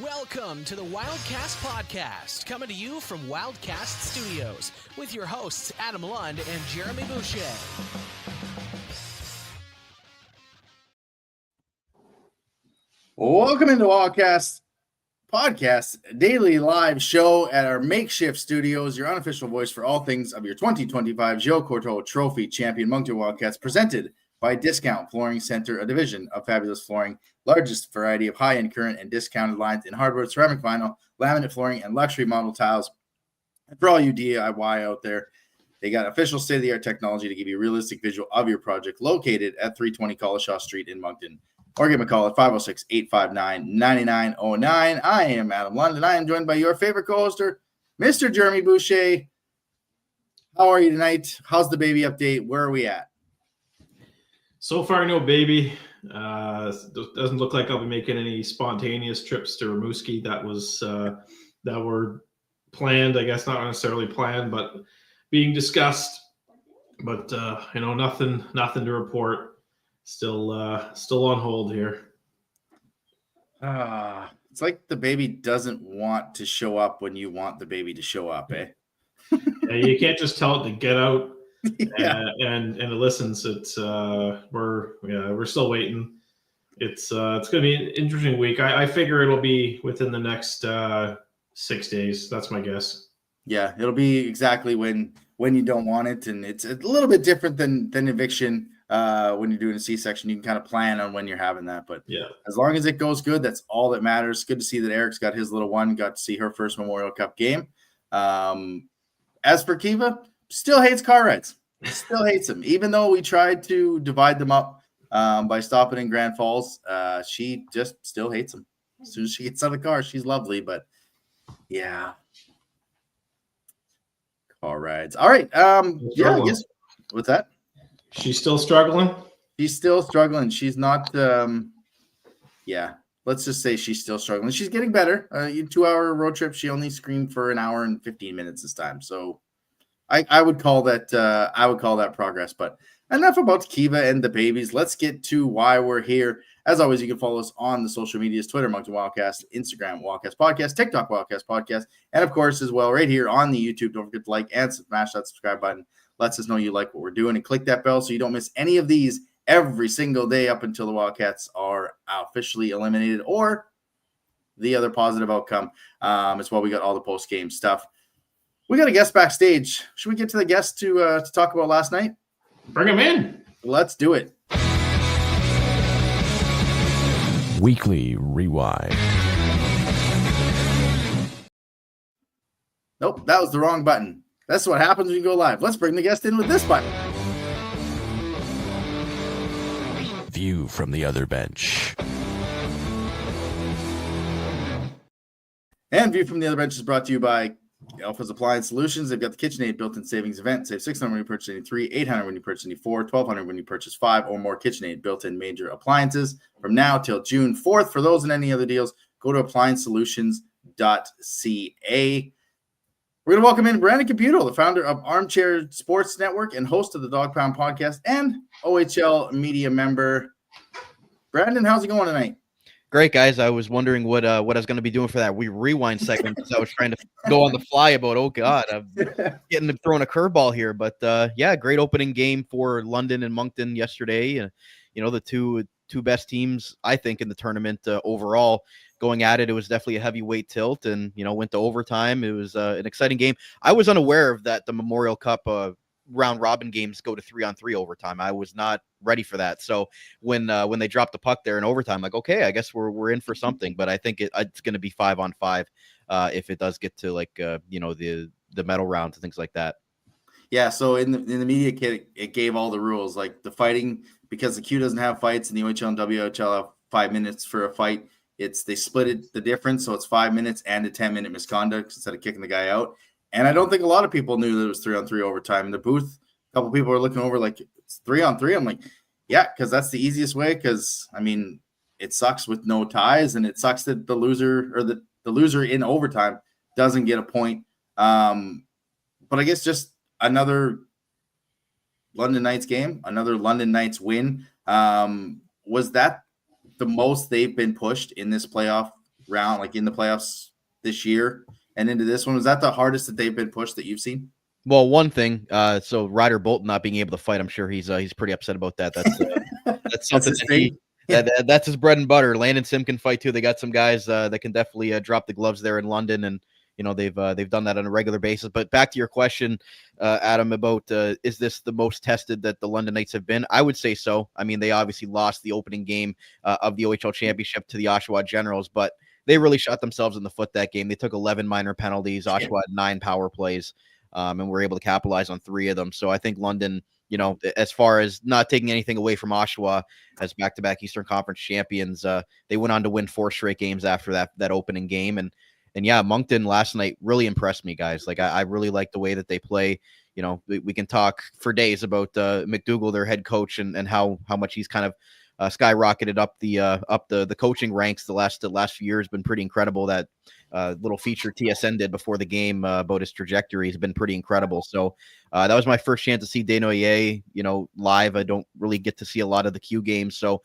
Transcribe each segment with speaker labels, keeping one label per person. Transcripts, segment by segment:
Speaker 1: Welcome to the Wildcast podcast, coming to you from Wildcast Studios with your hosts Adam Lund and Jeremy Boucher.
Speaker 2: Welcome into Wildcast podcast, daily live show at our makeshift studios, your unofficial voice for all things of your 2025 Gilles Courteau Trophy champion Moncton Wildcats, presented by Discount Flooring Center, a division of Fabulous Flooring, largest variety of high-end current and discounted lines in hardwood, ceramic vinyl, laminate flooring, and luxury model tiles. And for all you DIY out there, they got official state-of-the-art technology to give you a realistic visual of your project, located at 320 Collishaw Street in Moncton. Or give me a call at 506-859-9909. I am Adam Lund, and I am joined by your favorite co-hoster, Mr. Jeremy Boucher. How are you tonight? How's the baby update? Where are we at?
Speaker 3: So far, no baby. Doesn't look like I'll be making any spontaneous trips to Rimouski that were planned. I guess not necessarily planned, but being discussed. But nothing to report. Still on hold here.
Speaker 2: It's like the baby doesn't want to show up when you want the baby to show up, eh?
Speaker 3: Yeah, you can't just tell it to get out.
Speaker 2: Yeah.
Speaker 3: And it listens. We're still waiting. It's going to be an interesting week. I figure it'll be within the next 6 days. That's my guess.
Speaker 2: Yeah, it'll be exactly when you don't want it, and it's a little bit different than eviction. When you're doing a C-section, you can kind of plan on when you're having that. But
Speaker 3: yeah,
Speaker 2: as long as it goes good, that's all that matters. Good to see that Eric's got his little one. Got to see her first Memorial Cup game. As for Kiva, still hates car rides. Still hates them. Even though we tried to divide them up by stopping in Grand Falls, she just still hates them. As soon as she gets out of the car, she's lovely. But, yeah. Car rides. All right. I guess. What's that?
Speaker 3: She's still struggling?
Speaker 2: She's still struggling. She's not let's just say she's still struggling. She's getting better. 2-hour road trip, she only screamed for an hour and 15 minutes this time. So I would call that progress. But enough about Kiva and the babies. Let's get to why we're here. As always, you can follow us on the social medias, Twitter, Moncton Wildcast, Instagram, Wildcast Podcast, TikTok, Wildcast Podcast, and of course, as well, right here on the YouTube. Don't forget to like and smash that subscribe button. Lets us know you like what we're doing, and click that bell so you don't miss any of these every single day up until the Wildcats are officially eliminated or the other positive outcome. As well, we got all the post-game stuff. We got a guest backstage. Should we get to the guest to talk about last night?
Speaker 3: Bring him in.
Speaker 2: Let's do it.
Speaker 1: Weekly Rewind.
Speaker 2: Nope, that was the wrong button. That's what happens when you go live. Let's bring the guest in with this button.
Speaker 1: View from the other bench.
Speaker 2: And View from the Other Bench is brought to you by Alpha's Appliance Solutions. They've got the KitchenAid built-in savings event. Save $600 when you purchase any 3, $800 when you purchase any 4, $1,200 when you purchase 5 or more KitchenAid built-in major appliances. From now till June 4th, for those and any other deals, go to appliancesolutions.ca. We're going to welcome in Brandon Caputo, the founder of Armchair Sports Network and host of the Dog Pound podcast and OHL media member. Brandon, how's it going tonight?
Speaker 4: Great, guys. I was wondering what I was going to be doing for that rewind segment because I was trying to go on the fly about, oh, God, I'm getting thrown a curveball here. But, great opening game for London and Moncton yesterday. The two best teams, I think, in the tournament overall. Going at it, it was definitely a heavyweight tilt and, went to overtime. It was an exciting game. I was unaware of that the Memorial Cup round robin games go to 3-on-3 overtime. I was not ready for that. So when they dropped the puck there in overtime, like, okay, I guess we're in for something. But I think it's going to be 5-on-5 if it does get to the medal rounds and things like that.
Speaker 2: Yeah, so in the media kit, it gave all the rules, like the fighting, because the Q doesn't have fights and the OHL and WHL have 5 minutes for a fight. They split it the difference, so it's 5 minutes and a 10-minute misconduct instead of kicking the guy out. And I don't think a lot of people knew that it was 3-on-3 overtime. In the booth, a couple people were looking over like, it's 3-on-3. I'm like, yeah, because that's the easiest way. Because it sucks with no ties, and it sucks that the loser or the loser in overtime doesn't get a point. But I guess just another London Knights game, another London Knights win. Was that the most they've been pushed in this playoff round, like in the playoffs this year and into this one? Was that the hardest that they've been pushed that you've seen?
Speaker 4: Well, one thing, so Ryder Bolton not being able to fight, I'm sure he's pretty upset about that. That's something
Speaker 2: his thing.
Speaker 4: That's his bread and butter. Landon Sim can fight too. They got some guys that can definitely drop the gloves there in London, and they've done that on a regular basis. But back to your question, Adam, about is this the most tested that the London Knights have been? I would say so. I mean, they obviously lost the opening game of the OHL Championship to the Oshawa Generals, but they really shot themselves in the foot that game. They took 11 minor penalties. Oshawa had 9 power plays, and were able to capitalize on 3 of them. So I think London, as far as not taking anything away from Oshawa as back-to-back Eastern Conference champions, they went on to win 4 straight games after that opening game. And yeah, Moncton last night really impressed me, guys. Like I really like the way that they play. We can talk for days about McDougall, their head coach, and how much he's kind of skyrocketed up the coaching ranks the last few years. Been pretty incredible. That little feature TSN did before the game about his trajectory has been pretty incredible. So that was my first chance to see Desnoyers, live. I don't really get to see a lot of the Q games, so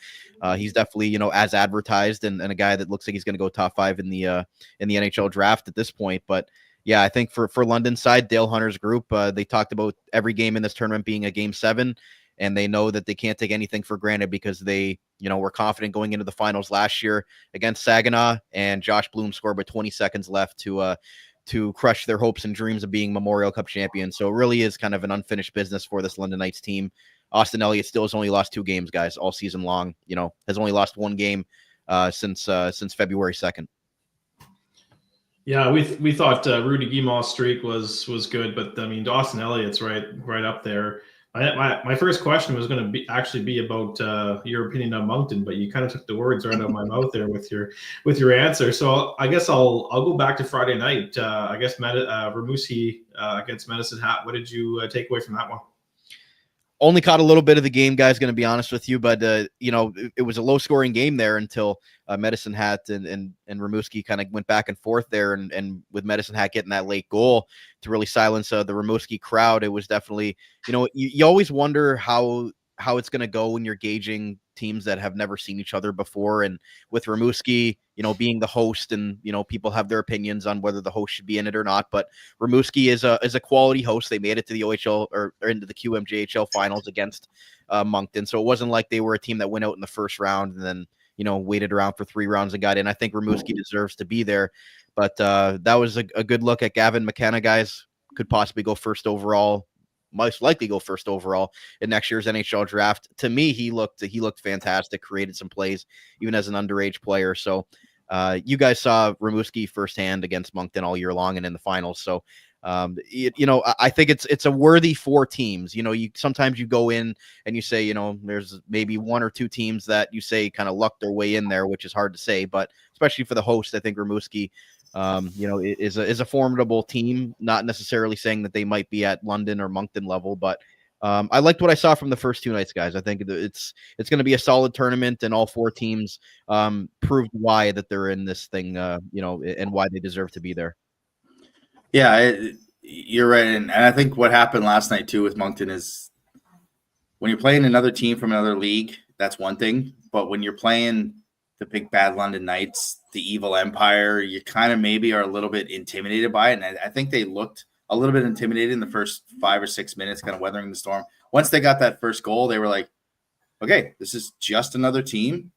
Speaker 4: he's definitely as advertised and a guy that looks like he's going to go top 5 in the NHL draft at this point. But yeah, I think for London side, Dale Hunter's group, they talked about every game in this tournament being a game 7. And they know that they can't take anything for granted because they, were confident going into the finals last year against Saginaw, and Josh Bloom scored with 20 seconds left to crush their hopes and dreams of being Memorial Cup champions. So it really is kind of an unfinished business for this London Knights team. Austin Elliott still has only lost 2 games, guys, all season long. Has only lost 1 game since February 2nd.
Speaker 3: Yeah, we thought Rudy Guimau's streak was good, but I mean Austin Elliott's right up there. My first question was going to be about your opinion on Moncton, but you kind of took the words right out of my mouth there with your answer. So I guess I'll go back to Friday night. I guess Rimouski against Medicine Hat. What did you take away from that one?
Speaker 4: Only caught a little bit of the game, guys, going to be honest with you, but it was a low scoring game there until Medicine Hat and Rimouski kind of went back and forth there, and with Medicine Hat getting that late goal to really silence the Rimouski crowd, it was definitely, you always wonder how it's going to go when you're gauging teams that have never seen each other before. And with Rimouski, being the host, and people have their opinions on whether the host should be in it or not, but Rimouski is a quality host. They made it to the OHL or into the QMJHL finals against Moncton, so it wasn't like they were a team that went out in the first round and then waited around for 3 rounds and got in. I think Rimouski deserves to be there, but that was a good look at Gavin McKenna, guys. Could possibly go first overall, most likely go first overall in next year's NHL draft. To me, he looked fantastic, created some plays even as an underage player. So you guys saw Rimouski firsthand against Moncton all year long and in the finals. So I think it's a worthy 4 teams. Sometimes you go in and you say, there's maybe 1 or 2 teams that you say kind of lucked their way in there, which is hard to say, but especially for the host, I think Rimouski is a formidable team. Not necessarily saying that they might be at London or Moncton level, but I liked what I saw from the first 2 nights, guys. I think it's going to be a solid tournament, and all 4 teams proved why that they're in this thing, and why they deserve to be there.
Speaker 2: Yeah, you're right, and I think what happened last night too with Moncton is when you're playing another team from another league, that's one thing, but when you're playing the big bad London Knights, the evil empire, you kind of maybe are a little bit intimidated by it. And I think they looked a little bit intimidated in the first 5 or 6 minutes, kind of weathering the storm. Once they got that first goal, they were like, okay, this is just another team.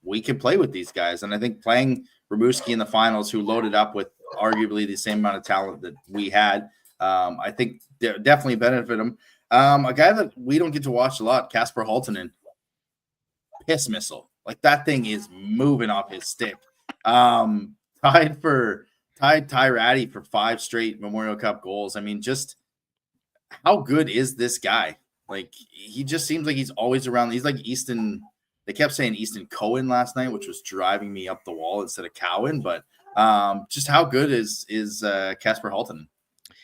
Speaker 2: We can play with these guys. And I think playing Rimouski in the finals, who loaded up with arguably the same amount of talent that we had, I think definitely benefited them. A guy that we don't get to watch a lot, Kasper Halttunen, piss missile. Like, that thing is moving off his stick. Tied Ty Ratty for 5 straight Memorial Cup goals. I mean, just how good is this guy? Like, he just seems like he's always around. He's like Easton. They kept saying Easton Cohen last night, which was driving me up the wall instead of Cowan. But just how good is Kasper Halttunen?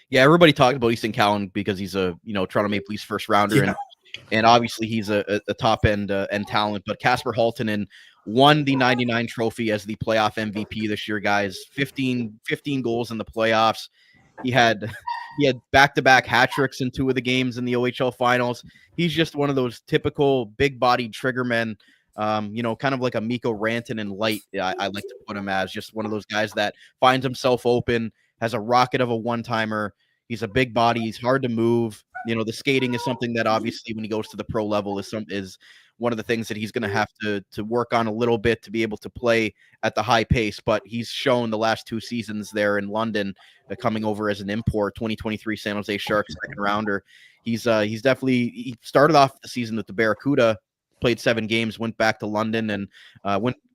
Speaker 4: Yeah, everybody talked about Easton Cowan because he's a Toronto Maple Leafs first rounder, yeah. And obviously he's a top end talent. But Kasper Halttunen won the 99 trophy as the playoff MVP this year, guys. 15 goals in the playoffs. He had back-to-back hat tricks in 2 of the games in the OHL finals. He's just one of those typical big-bodied trigger men Kind of like a Mikko Rantanen light. I like to put him as just one of those guys that finds himself open, has a rocket of a one-timer. He's a big body. He's hard to move. The skating is something that obviously when he goes to the pro level is one of the things that he's going to have to work on a little bit to be able to play at the high pace. But he's shown the last 2 seasons there in London, coming over as an import, 2023 San Jose Sharks second rounder. He's definitely, he started off the season with the Barracuda, played 7 games, went back to London, and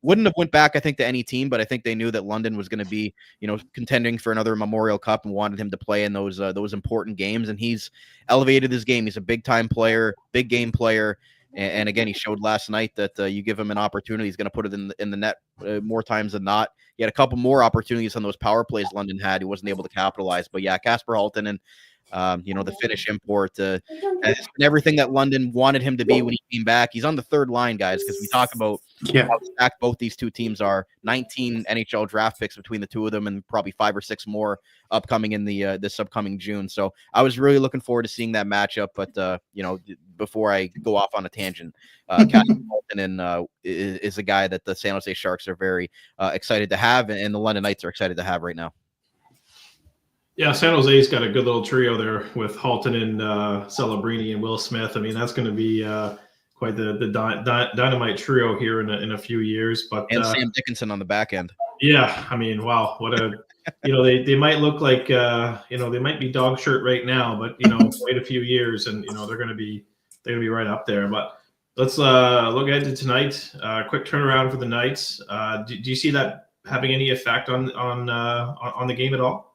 Speaker 4: wouldn't have went back, I think, to any team, but I think they knew that London was going to be, contending for another Memorial Cup and wanted him to play in those important games. And he's elevated his game. He's a big time player, big game player. And again, he showed last night that you give him an opportunity, he's going to put it in the net more times than not. He had a couple more opportunities on those power plays London had. He wasn't able to capitalize. But yeah, Kasper Halttunen, the Finnish import, and everything that London wanted him to be when he came back. He's on the third line, guys, because we talk about how stacked both these two teams are. 19 NHL draft picks between the two of them, and probably 5 or 6 more upcoming in the this upcoming June. So I was really looking forward to seeing that matchup. But before I go off on a tangent, Kasper Halttunen is a guy that the San Jose Sharks are very excited to have, and the London Knights are excited to have right now.
Speaker 3: Yeah, San Jose's got a good little trio there with Halttunen, Celebrini, and Will Smith. I mean, that's going to be quite the dynamite trio here in a few years. But
Speaker 4: Sam Dickinson on the back end.
Speaker 3: Yeah, I mean, wow, what a they might look like they might be dog shirt right now, but wait a few years and they're going to be right up there. But let's look ahead to tonight. Quick turnaround for the Knights. Do you see that having any effect on the game at all?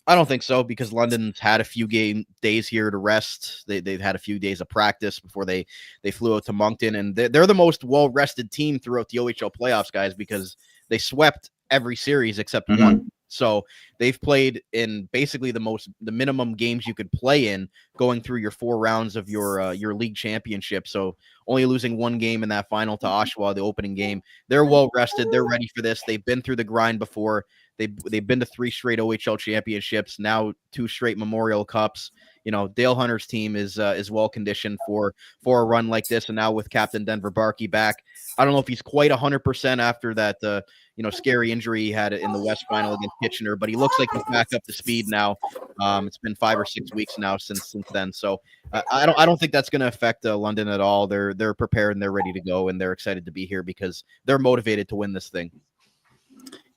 Speaker 4: I don't think so, because London's had a few days here to rest. They've had a few days of practice before they flew out to Moncton, and they're the most well-rested team throughout the OHL playoffs, guys, because they swept every series except one. So they've played in basically the minimum games you could play in, going through your 4 rounds of your league championship. So only losing 1 game in that final to Oshawa, the opening game. They're well rested. They're ready for this. They've been through the grind before. They've been to 3 straight OHL championships, now 2 straight Memorial Cups. Dale Hunter's team is well conditioned for a run like this. And now with Captain Denver Barkey back, I don't know if he's quite 100% after that scary injury he had in the West Final against Kitchener, but he looks like he's back up to speed now. It's been 5 or 6 weeks now since then. So I don't think that's going to affect London at all. They're prepared and they're ready to go, and they're excited to be here because they're motivated to win this thing.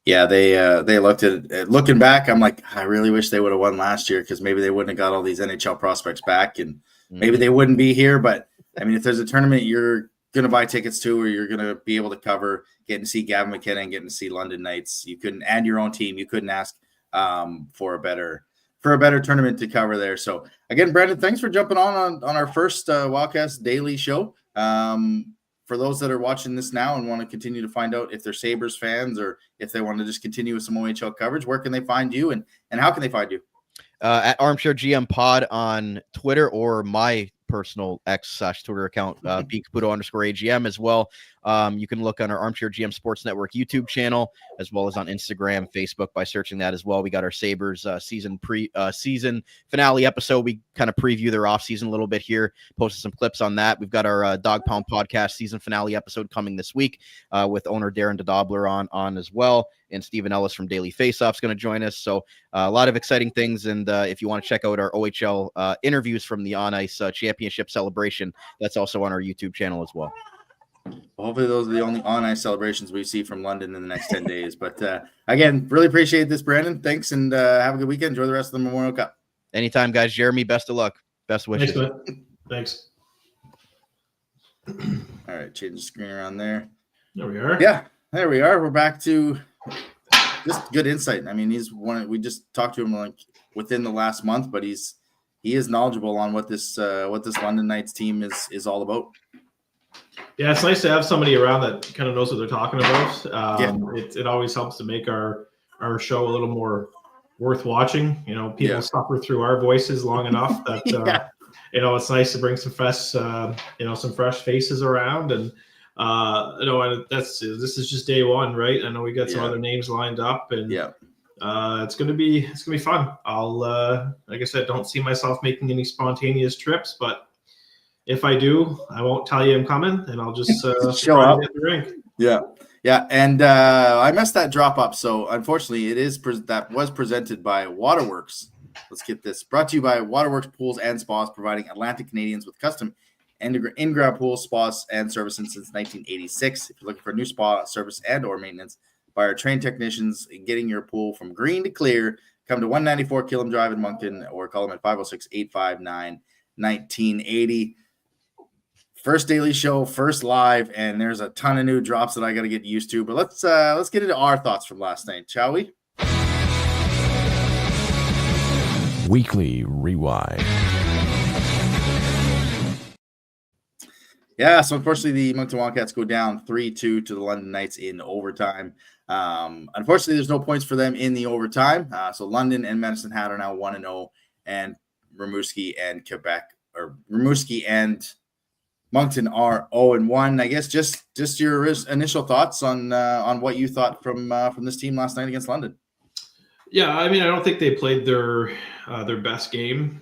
Speaker 2: Yeah, they looked at it. Looking back, I'm like, I really wish they would have won last year, because maybe they wouldn't have got all these NHL prospects back, and maybe they wouldn't be here. But I mean, if there's a tournament you're going to buy tickets to, or you're going to be able to cover, getting to see Gavin McKinnon, getting to see London Knights, you couldn't add your own team. You couldn't ask for a better tournament to cover there. So again, Brandon, thanks for jumping on our first Wildcast Daily show. For those that are watching this now and want to continue to find out if they're Sabres fans or if they want to just continue with some OHL coverage, where can they find you and how can they find you?
Speaker 4: At Armchair GM Pod on Twitter, or my personal X/Twitter account, _AGM as well. You can look on our Armchair GM Sports Network YouTube channel, as well as on Instagram, Facebook, by searching that as well. We got our Sabres season finale episode. We kind of preview their offseason a little bit here, posted some clips on that. We've got our Dog Pound podcast season finale episode coming this week with owner Darren DeDobler on as well. And Stephen Ellis from Daily Faceoff is going to join us. So a lot of exciting things. And if you want to check out our OHL interviews from the On Ice Championship celebration, that's also on our YouTube channel as well.
Speaker 2: Hopefully those are the only On Ice celebrations we see from London in the next 10 days. But again, really appreciate this, Brandon. Thanks, and have a good weekend. Enjoy the rest of the Memorial Cup.
Speaker 4: Anytime, guys. Jeremy, best of luck. Best wishes.
Speaker 3: Thanks.
Speaker 2: All right, change the screen around there.
Speaker 3: There we are.
Speaker 2: Yeah, there we are. We're back to just good insight. I mean, he's one. We just talked to him like within the last month, but he is knowledgeable on what this London Knights team is all about.
Speaker 3: Yeah, it's nice to have somebody around that kind of knows what they're talking about. It always helps to make our show a little more worth watching. People suffer through our voices long enough that it's nice to bring some fresh faces around. And this is just day one, right? I know we got some other names lined up, and it's gonna be fun. I'll like I said, don't see myself making any spontaneous trips, but if I do, I won't tell you I'm coming, and I'll just
Speaker 2: show up
Speaker 3: at the rink.
Speaker 2: Yeah, and I messed that drop up. So unfortunately, that was presented by Waterworks. Let's get this brought to you by Waterworks Pools and Spas, providing Atlantic Canadians with custom in-ground pools, spas, and services since 1986. If you're looking for a new spa service and/or maintenance, by our trained technicians, getting your pool from green to clear, come to 194 Killam Drive in Moncton, or call them at 506-859-1980. First daily show, first live, and there's a ton of new drops that I got to get used to. But let's get into our thoughts from last night, shall we?
Speaker 5: Weekly Rewind.
Speaker 2: Yeah, so unfortunately, the Moncton Wildcats go down 3-2 to the London Knights in overtime. Unfortunately, there's no points for them in the overtime. So London and Medicine Hat are now 1-0, and Rimouski and Moncton are 0-1. I guess just your initial thoughts on what you thought from this team last night against London.
Speaker 3: Yeah, I mean, I don't think they played their best game,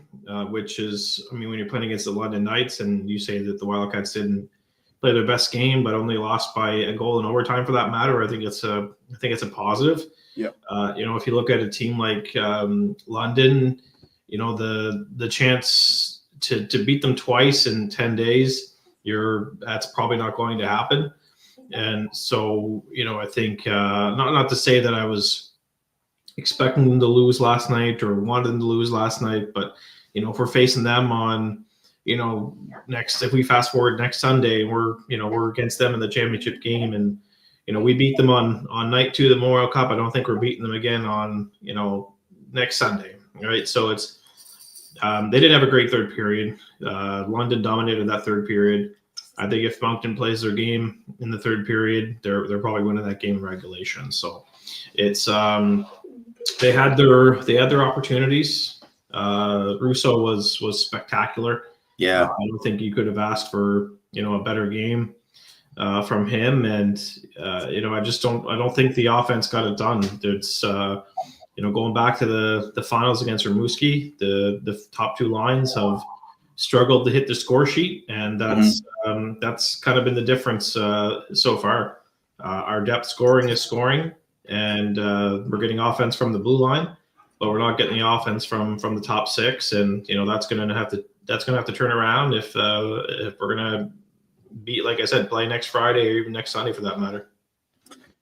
Speaker 3: which is, I mean, when you're playing against the London Knights and you say that the Wildcats didn't play their best game, but only lost by a goal in overtime for that matter, I think it's a positive.
Speaker 2: Yeah.
Speaker 3: If you look at a team like London, the chance to beat them twice in 10 days, that's probably not going to happen. And so, I think not to say that I was expecting them to lose last night or wanted them to lose last night, but if we're facing them on if we fast forward next Sunday, we're against them in the championship game, and we beat them on night 2 of the Memorial Cup. I don't think we're beating them again on next Sunday, right? So it's they didn't have a great third period. London dominated that third period. I think if Moncton plays their game in the third period, they're probably winning that game in regulation. So it's they had their opportunities. Russo was spectacular.
Speaker 2: Yeah,
Speaker 3: I don't think you could have asked for a better game from him, and I don't think the offense got it done. It's going back to the finals against Rimouski, the top 2 lines have struggled to hit the score sheet, and that's kind of been the difference so far. Our depth scoring is scoring, and we're getting offense from the blue line, but we're not getting the offense from the top 6, and that's going to have to turn around if we're going to beat, like I said, play next Friday or even next Sunday for that matter.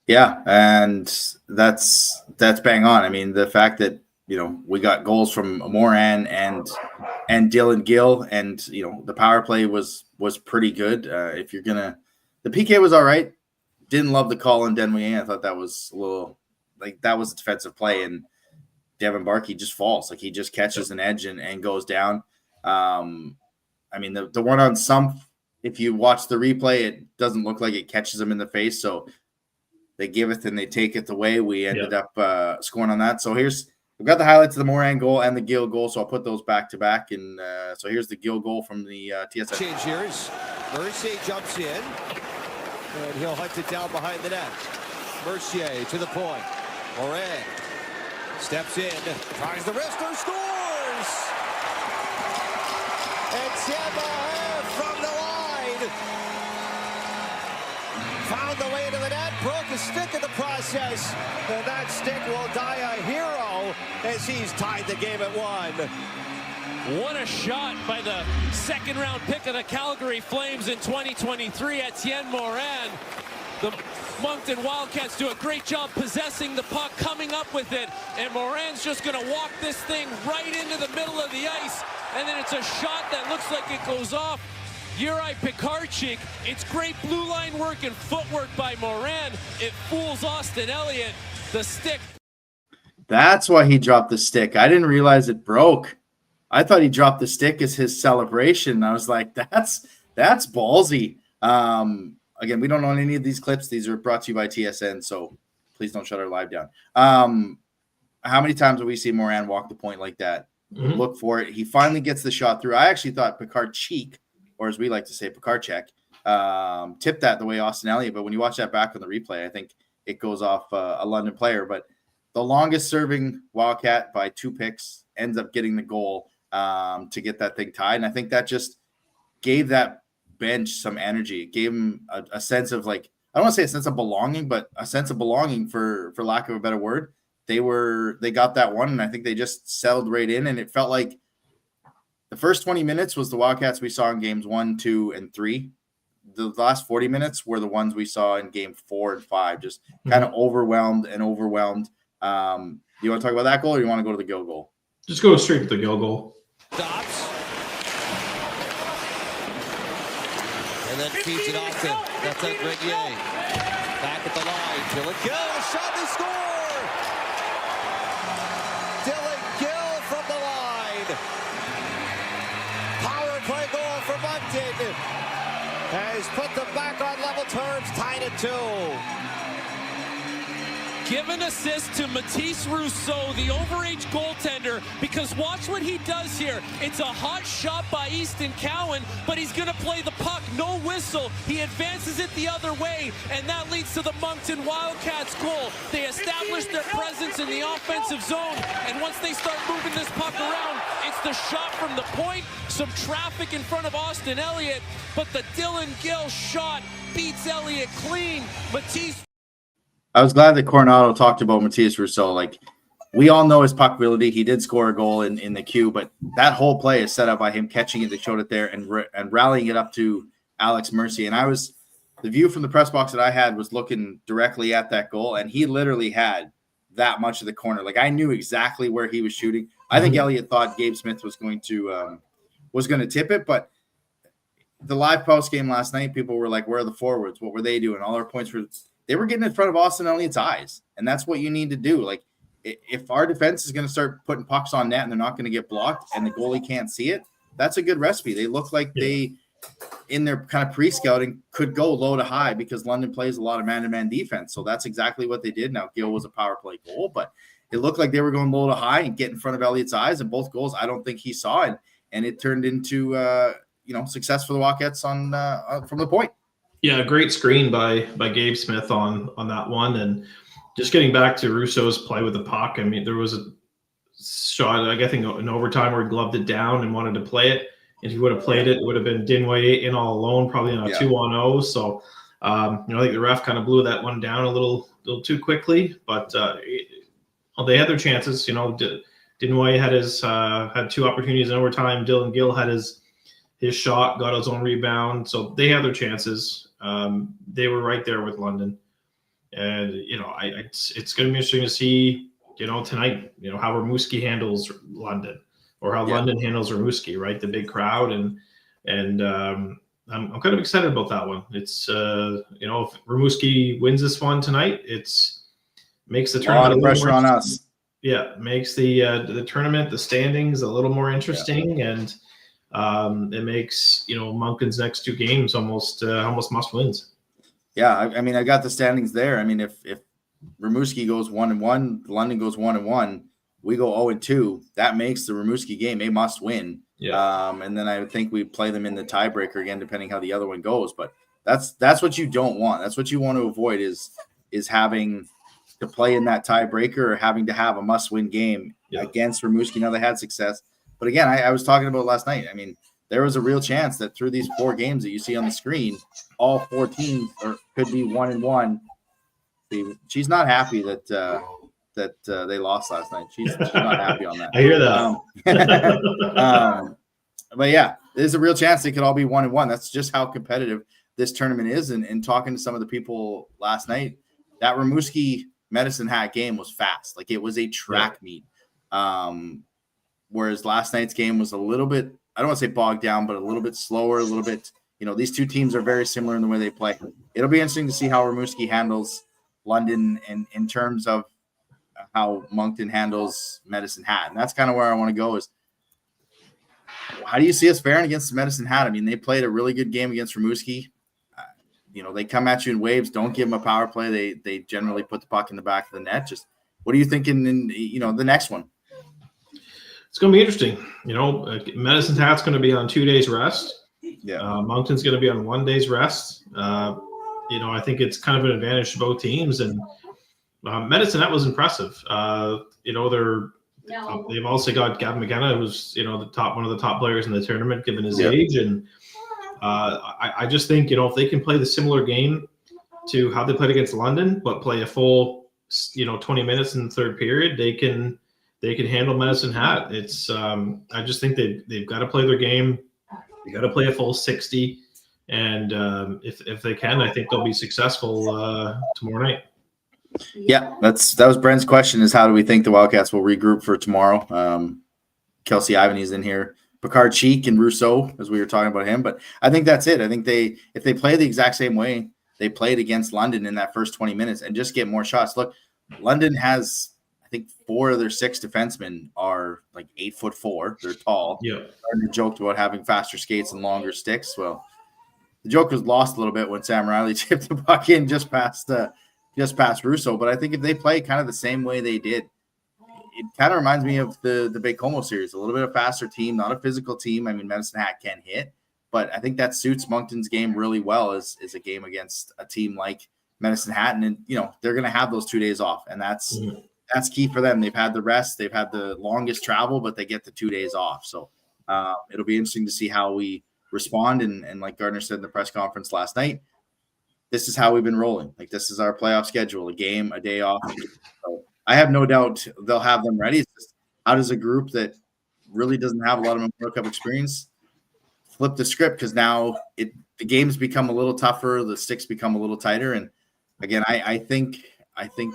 Speaker 3: Yeah,
Speaker 2: and that's bang on. I mean, the fact that we got goals from Moran and Dylan Gill, and the power play was pretty good. The PK was all right. Didn't love the call on Denouye. I thought that was a little that was a defensive play, and Devin Barkey just falls. He just catches an edge and goes down. I mean, the one on Sump, if you watch the replay, it doesn't look like it catches him in the face. So they give it and they take it away. We ended up scoring on that. So we've got the highlights of the Moran goal and the Gill goal. So I'll put those back to back. And so here's the Gill goal from the TSN.
Speaker 6: Change here is Mercier jumps in, and he'll hunt it down behind the net. Mercier to the point. Moran steps in, tries the wrister, scores! And Moran from the line found the way to the net, broke a stick in the process, and that stick will die a hero as he's tied the game at 1.
Speaker 7: What a shot by the second-round pick of the Calgary Flames in 2023, Etienne Morin. The Moncton Wildcats do a great job possessing the puck, coming up with it, and Morin's just going to walk this thing right into the middle of the ice, and then it's a shot that looks like it goes off Juraj Pekarczyk. It's great blue line work and footwork by Morin. It fools Austin Elliott. The stick.
Speaker 2: That's why he dropped the stick. I didn't realize it broke. I thought he dropped the stick as his celebration. I was like, that's ballsy. Again, we don't own any of these clips. These are brought to you by TSN, so please don't shut our live down. How many times have we seen Morin walk the point like that? Mm-hmm. Look for it. He finally gets the shot through. I actually thought Pekarczyk, or as we like to say, Pekarczyk, tipped that the way Austin Elliott. But when you watch that back on the replay, I think it goes off a London player. But the longest serving Wildcat by 2 picks ends up getting the goal to get that thing tied. And I think that just gave that bench some energy. It gave them a sense of like, I don't want to say a sense of belonging, but a sense of belonging for lack of a better word. They got that one, and I think they just settled right in, and it felt like the first 20 minutes was the Wildcats we saw in games 1, 2, and 3. The last 40 minutes were the ones we saw in game 4 and 5, just kind of overwhelmed. You want to talk about that goal, or you want to go to the Gill goal?
Speaker 3: Just go straight to the Gill goal.
Speaker 6: Stops. And then feeds it off to Nathan Grenier. Back at the line. Dylan Gill, a shot and score! Dylan Gill from the line. Power play goal for Moncton. Has put them back on level terms, tied at 2.
Speaker 7: Give an assist to Matisse Rousseau, the overage goaltender, because watch what he does here. It's a hot shot by Easton Cowan, but he's going to play the puck, no whistle. He advances it the other way, and that leads to the Moncton Wildcats goal. They establish their presence in the offensive zone, and once they start moving this puck around, it's the shot from the point, some traffic in front of Austin Elliott, but the Dylan Gill shot beats Elliott clean. Matisse.
Speaker 2: I was glad that Coronado talked about Matisse Rousseau. Like, we all know his puck ability. He did score a goal in the queue, but that whole play is set up by him catching it. They showed it there and rallying it up to Alex Mercier. And the view from the press box that I had was looking directly at that goal, and he literally had that much of the corner. Like, I knew exactly where he was shooting. I think Elliott thought Gabe Smith was going to tip it, but the live post game last night, people were like, "Where are the forwards? What were they doing?" All our points were. They were getting in front of Austin Elliott's eyes, and that's what you need to do. Like, if our defense is going to start putting pucks on net and they're not going to get blocked and the goalie can't see it, that's a good recipe. They look like they, in their kind of pre-scouting, could go low to high because London plays a lot of man-to-man defense. So that's exactly what they did. Now, Gill was a power play goal, but it looked like they were going low to high and get in front of Elliott's eyes, and both goals I don't think he saw it, and it turned into success for the Wildcats from the point.
Speaker 3: Yeah, great screen by Gabe Smith on that one. And just getting back to Rousseau's play with the puck, I mean, there was a shot, I think, in overtime where he gloved it down and wanted to play it. If he would have played it, it would have been Dinwiddie in all alone, probably on a 2-on-0. So, I think the ref kind of blew that one down a little too quickly. But they had their chances. Dinwiddie had had 2 opportunities in overtime. Dylan Gill had his shot, got his own rebound. So they had their chances. They were right there with London. And, it's going to be interesting to see, tonight, how Rimouski handles London or how London handles Rimouski, right? The big crowd. And I'm kind of excited about that one. It's, if Rimouski wins this one tonight, makes the tournament
Speaker 2: a lot of pressure on us.
Speaker 3: Yeah. Makes the tournament, the standings a little more interesting. And, it makes Moncton's next 2 games almost must wins.
Speaker 2: Yeah, I mean, I got the standings there. I mean, if Rimouski goes 1-1, London goes 1-1, we go 0-2. That makes the Rimouski game a must win. Yeah. And then I would think we play them in the tiebreaker again, depending how the other one goes. But that's what you don't want. That's what you want to avoid is having to play in that tiebreaker or having to have a must win game against Rimouski. Now they had success. But again, I was talking about last night. I mean, there was a real chance that through these 4 games that you see on the screen, all 4 teams could be 1-1. She's not happy that they lost last night. She's not happy on that.
Speaker 3: I hear that.
Speaker 2: But yeah, there's a real chance they could all be 1-1. That's just how competitive this tournament is. And talking to some of the people last night, that Rimouski Medicine Hat game was fast. Like, it was a track meet. Whereas last night's game was a little bit, I don't want to say bogged down, but a little bit slower, a little bit, these 2 teams are very similar in the way they play. It'll be interesting to see how Rimouski handles London in terms of how Moncton handles Medicine Hat. And that's kind of where I want to go is, how do you see us faring against the Medicine Hat? I mean, they played a really good game against Rimouski. They come at you in waves. Don't give them a power play. They generally put the puck in the back of the net. Just what are you thinking in, the next one?
Speaker 3: It's going to be interesting. Medicine Hat's going to be on 2 days rest.
Speaker 2: Yeah.
Speaker 3: Moncton's going to be on 1 day's rest. I think it's kind of an advantage to both teams. And Medicine Hat was impressive. They've also got Gavin McKenna, who's one of the top players in the tournament, given his age, and I just think, if they can play the similar game to how they played against London, but play a full, 20 minutes in the third period, they can handle Medicine Hat. It's I just think they've got to play their game. They got to play a full 60, and if they can, I think they'll be successful tomorrow night.
Speaker 2: Yeah, that was Brent's question: is how do we think the Wildcats will regroup for tomorrow? Kelsey Ivany's in here, Picard Cheek and Rousseau, as we were talking about him. But I think that's it. I think if they play the exact same way they played against London in that first 20 minutes and just get more shots. Look, London has, I think, 4 of their 6 defensemen are like 8'4". They're tall.
Speaker 3: Yeah.
Speaker 2: They joked about having faster skates and longer sticks. Well, the joke was lost a little bit when Sam Riley tipped the puck in just past Russo. But I think if they play kind of the same way they did, it kind of reminds me of the Baie-Comeau series, a little bit of faster team, not a physical team. I mean, Medicine Hat can hit, but I think that suits Moncton's game really well is a game against a team like Medicine Hat. And they're going to have those 2 days off, and that's key for them. They've had the rest, they've had the longest travel, but they get the 2 days off. So it'll be interesting to see how we respond. And like Gardner said in the press conference last night, this is how we've been rolling. Like, this is our playoff schedule: a game, a day off. So I have no doubt they'll have them ready. It's just, how does a group that really doesn't have a lot of Memorial Cup experience flip the script? Because now the games become a little tougher, the sticks become a little tighter. And again, I think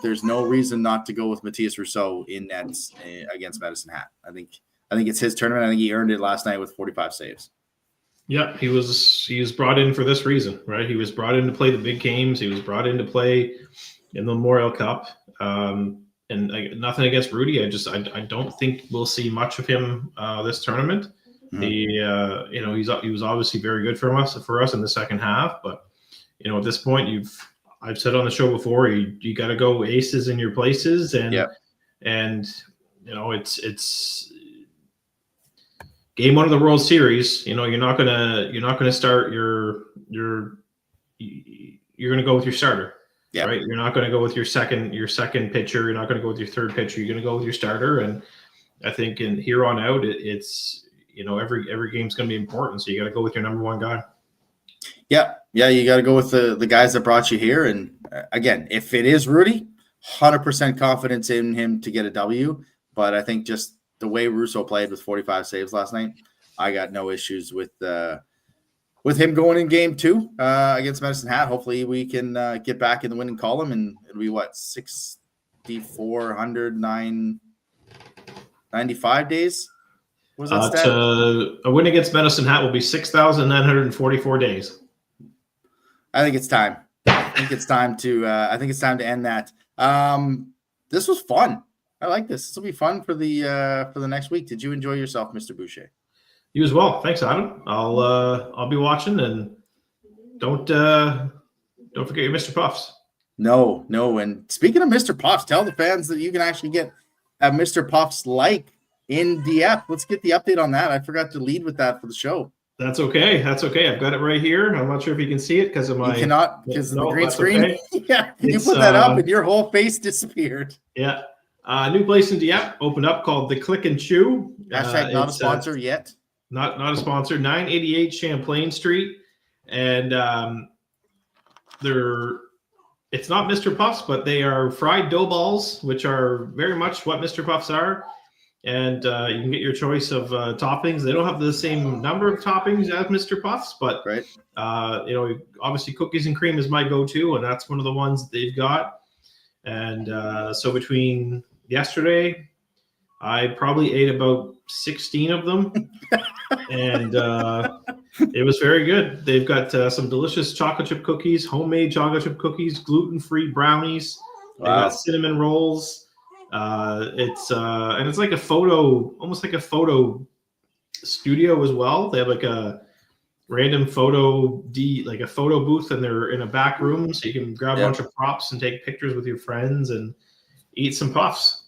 Speaker 2: there's no reason not to go with Matthias Rousseau in nets against Medicine Hat. I think it's his tournament. I think he earned it last night with 45 saves. Yeah,
Speaker 3: he was brought in for this reason, right? He was brought in to play the big games. He was brought in to play in the Memorial Cup. And nothing against Rudy. I don't think we'll see much of him this tournament. Mm-hmm. He was obviously very good for us in the second half. But at this point, I've said on the show before, you got to go aces in your places, and it's game 1 of the World Series. You're not gonna start you're gonna go with your starter. Yeah. Right. You're not going to go with your second pitcher. You're not going to go with your third pitcher. You're going to go with your starter. And I think here on out, it's every game's going to be important. So you got to go with your number 1 guy.
Speaker 2: Yeah. You got to go with the guys that brought you here. And again, if it is Rudy, 100% confidence in him to get a W. But I think just the way Russo played with 45 saves last night, I got no issues with him going in game 2 against Medicine Hat. Hopefully we can get back in the winning column, and it'll be 6,495 days. What was that stat?
Speaker 3: A win against Medicine Hat will be 6,944 days.
Speaker 2: I think it's time. I think it's time to end that. This was fun. I like this. This will be fun for the next week. Did you enjoy yourself, Mr. Boucher?
Speaker 3: You as well. Thanks, Adam. I'll be watching, and don't forget your Mr. Puffs.
Speaker 2: No. And speaking of Mr. Puffs, tell the fans that you can actually get a Mr. Puffs in Dieppe. Let's get the update on that. I forgot to lead with that for the show.
Speaker 3: That's okay. I've got it right here. I'm not sure if you can see it because of my.
Speaker 2: You cannot, because of the green screen. Okay. Yeah, you put that up and your whole face disappeared.
Speaker 3: Yeah. New place in Dieppe opened up called the Click and Chew.
Speaker 2: Hashtag not a sponsor yet.
Speaker 3: Not a sponsor. 988 Champlain Street, and it's not Mr. Puffs, but they are fried dough balls, which are very much what Mr. Puffs are. And you can get your choice of toppings. They don't have the same number of toppings as Mr. Puffs, but
Speaker 2: right.
Speaker 3: Obviously cookies and cream is my go-to, and that's one of the ones they've got. And so between yesterday, I probably ate about 16 of them, and it was very good. They've got some delicious chocolate chip cookies, homemade chocolate chip cookies, gluten-free brownies. Wow. They got cinnamon rolls. It's like almost like a photo studio as well. They have like a random photo booth, and they're in a back room, so you can grab a bunch of props and take pictures with your friends and eat some puffs.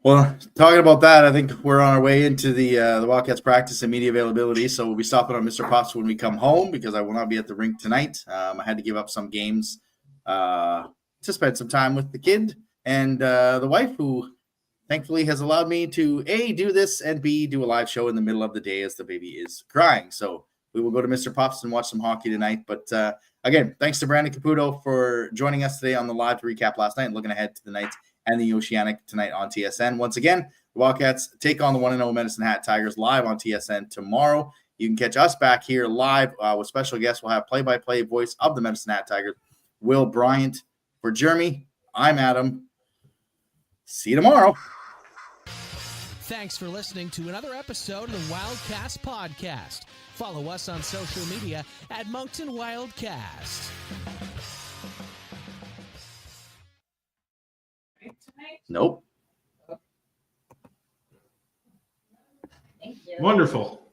Speaker 2: Well, talking about that, I think we're on our way into the Wildcats practice and media availability. So we'll be stopping on Mr. Puffs when we come home, because I will not be at the rink tonight. I had to give up some games to spend some time with the kid and the wife, who thankfully has allowed me to A, do this, and B, do a live show in the middle of the day as the baby is crying. So we will go to Mr. Puffs and watch some hockey tonight. But again, thanks to Brandon Caputo for joining us today on the live to recap last night and looking ahead to the Knights and the Oceanic tonight on TSN. Once again, the Wildcats take on the 1-0 Medicine Hat Tigers live on TSN tomorrow. You can catch us back here live with special guests. We'll have play-by-play voice of the Medicine Hat Tigers, Will Bryant. For Jeremy, I'm Adam. See you tomorrow.
Speaker 1: Thanks for listening to another episode of the Wildcast podcast. Follow us on social media at Moncton Wildcast.
Speaker 2: Nope.
Speaker 3: Wonderful.